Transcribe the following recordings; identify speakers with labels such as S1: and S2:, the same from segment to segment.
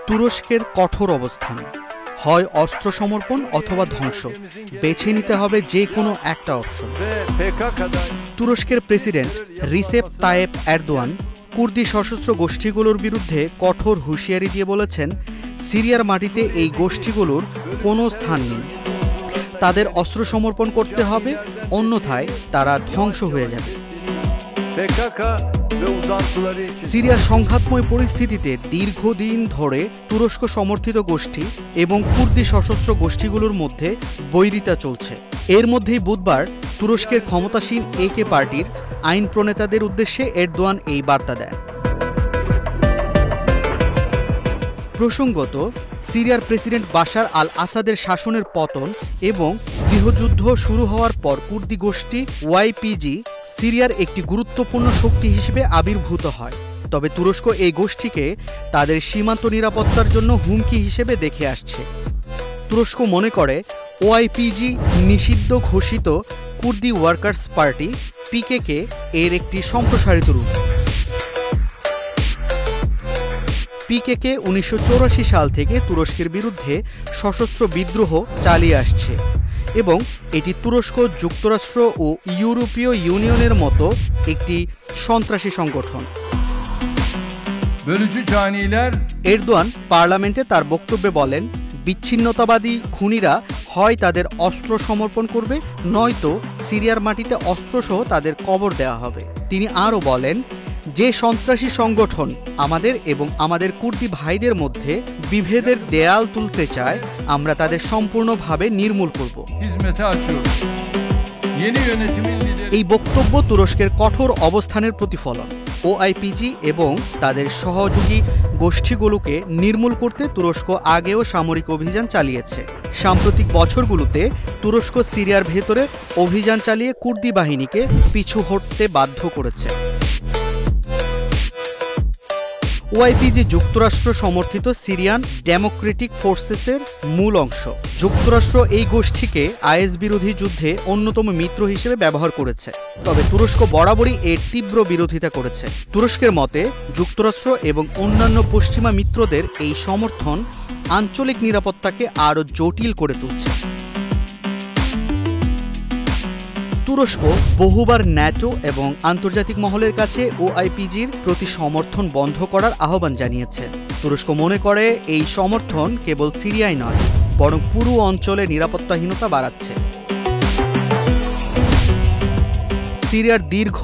S1: তুরস্কের কঠোর অবস্থান, হয় অস্ত্র সমর্পণ অথবা ধ্বংস, বেছে নিতে হবে যে কোনো একটা অপশন। তুরস্কের প্রেসিডেন্ট রিসেপ তায়েপ এরদোয়ান কুর্দি সশস্ত্র গোষ্ঠীগুলোর বিরুদ্ধে কঠোর হুঁশিয়ারি দিয়ে বলেছেন, সিরিয়ার মাটিতে এই গোষ্ঠীগুলোর কোনো স্থান নেই, তাদের অস্ত্র সমর্পণ করতে হবে, অন্যথায় তারা ধ্বংস হয়ে যাবে। সিরিয়ার সংঘাতময় পরিস্থিতিতে দীর্ঘদিন ধরে তুরস্ক সমর্থিত গোষ্ঠী এবং কুর্দি সশস্ত্র গোষ্ঠীগুলোর মধ্যে বৈরিতা চলছে। এর মধ্যেই বুধবার তুরস্কের ক্ষমতাসীন একে পার্টির আইন প্রণেতাদের উদ্দেশ্যে এরদোয়ান এই বার্তা দেন। প্রসঙ্গত, সিরিয়ার প্রেসিডেন্ট বাশার আল আসাদের শাসনের পতন এবং গৃহযুদ্ধ শুরু হওয়ার পর কুর্দি গোষ্ঠী ওয়াইপিজি সিরিয়ার একটি গুরুত্বপূর্ণ শক্তি হিসেবে আবির্ভূত হয়। তবে তুরস্ক এই গোষ্ঠীকে তাদের সীমান্ত নিরাপত্তার জন্য হুমকি হিসেবে দেখে আসছে। তুরস্ক মনে করে ওয়াইপিজি নিষিদ্ধ ঘোষিত কুর্দি ওয়ার্কার্স পার্টি পিকেকে এর একটি সম্প্রসারিত রূপ। পিকেকে 1984 সাল থেকে তুরস্কের বিরুদ্ধে সশস্ত্র বিদ্রোহ চালিয়ে আসছে এবং এটি তুরস্ক, যুক্তরাষ্ট্র ও ইউরোপীয় ইউনিয়নের মতো একটি সন্ত্রাসী সংগঠন। এরদোয়ান পার্লামেন্টে তার বক্তব্যে বলেন, বিচ্ছিন্নতাবাদী খুনিরা হয় তাদের অস্ত্র সমর্পণ করবে, নয়তো সিরিয়ার মাটিতে অস্ত্রসহ তাদের কবর দেওয়া হবে। তিনি আরও বলেন, যে সন্ত্রাসী সংগঠন আমাদের এবং আমাদের কুর্দি ভাইদের মধ্যে বিভেদের দেয়াল তুলতে চায়, আমরা তাদের সম্পূর্ণভাবে নির্মূল করব। এই বক্তব্য তুরস্কের কঠোর অবস্থানের প্রতিফলন। ওআইপিজি এবং তাদের সহযোগী গোষ্ঠীগুলোকে নির্মূল করতে তুরস্ক আগেও সামরিক অভিযান চালিয়েছে। সাম্প্রতিক বছরগুলোতে তুরস্ক সিরিয়ার ভেতরে অভিযান চালিয়ে কুর্দি বাহিনীকে পিছু হটতে বাধ্য করেছে। ওআইপিজি যুক্তরাষ্ট্র সমর্থিত সিরিয়ান ডেমোক্রেটিক ফোর্সেসের মূল অংশ। যুক্তরাষ্ট্র এই গোষ্ঠীকে আইএস বিরোধী যুদ্ধে অন্যতম মিত্র হিসেবে ব্যবহার করেছে, তবে তুরস্ক বরাবরই এর তীব্র বিরোধিতা করেছে। তুরস্কের মতে যুক্তরাষ্ট্র এবং অন্যান্য পশ্চিমা মিত্রদের এই সমর্থন আঞ্চলিক নিরাপত্তাকে আরও জটিল করে তুলছে। তুরস্ক বহুবার ন্যাটো এবং আন্তর্জাতিক মহলের কাছে ওআইপিজির প্রতি সমর্থন বন্ধ করার আহ্বান জানিয়েছে। তুরস্ক মনে করে এই সমর্থন কেবল সিরিয়ায় নয়, বরং পুরো অঞ্চলে নিরাপত্তাহীনতা বাড়াচ্ছে। সিরিয়ার দীর্ঘ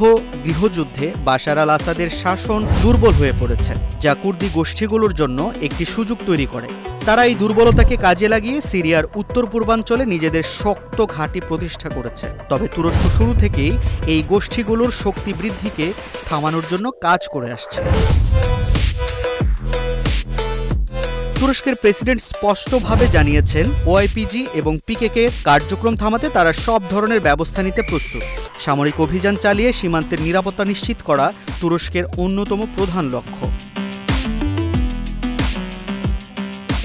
S1: গৃহযুদ্ধে বাশার আল আসাদের শাসন দুর্বল হয়ে পড়েছে, যা কুর্দি গোষ্ঠীগুলোর জন্য একটি সুযোগ তৈরি করে। তারা এই দুর্বলতাকে কাজে লাগিয়ে সিরিয়ার উত্তর পূর্বাঞ্চলে নিজেদের শক্ত ঘাঁটি প্রতিষ্ঠা করেছে। তবে তুরস্ক শুরু থেকেই এই গোষ্ঠীগুলোর শক্তি বৃদ্ধিকে থামানোর জন্য কাজ করে আসছে। তুরস্কের প্রেসিডেন্ট স্পষ্টভাবে জানিয়েছেন, ওআইপিজি এবং পিকেকে কার্যক্রম থামাতে তারা সব ধরনের ব্যবস্থা নিতে প্রস্তুত। সামরিক অভিযান চালিয়ে সীমান্তের নিরাপত্তা নিশ্চিত করা তুরস্কের অন্যতম প্রধান লক্ষ্য।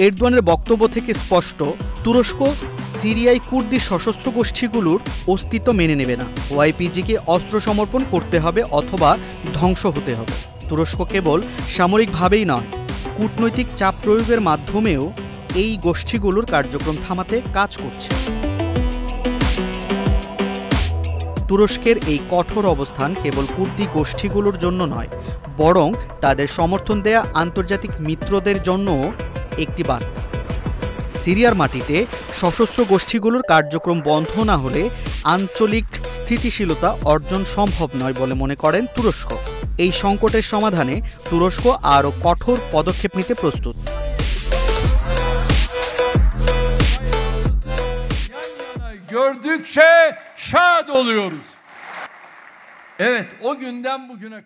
S1: এরদোয়ানের বক্তব্য থেকে স্পষ্ট, তুরস্ক সিরিয়ায় কুর্দি সশস্ত্র গোষ্ঠীগুলোর অস্তিত্ব মেনে নেবে না। ওআইপিজিকে অস্ত্র সমর্পণ করতে হবে অথবা ধ্বংস হতে হবে। তুরস্ক কেবল সামরিকভাবেই নয়, কূটনৈতিক চাপ প্রয়োগের মাধ্যমেও এই গোষ্ঠীগুলোর কার্যক্রম থামাতে কাজ করছে। তুরস্কের এই কঠোর অবস্থান কেবল কুর্দি গোষ্ঠীগুলোর জন্য নয়, বরং তাদের সমর্থন দেয়া আন্তর্জাতিক মিত্রদের জন্যও একটি বার্তা। সিরিয়ার মাটিতে সশস্ত্র গোষ্ঠীগুলোর কার্যক্রম বন্ধ না হলে আঞ্চলিক স্থিতিশীলতা অর্জন সম্ভব নয় বলে মনে করেন তুরস্ক। এই সংকটের সমাধানে তুরস্ক আরও কঠোর পদক্ষেপ nitte প্রস্তুত।
S2: Gördükçe şad oluyoruz. Evet, o günden bugüne kadar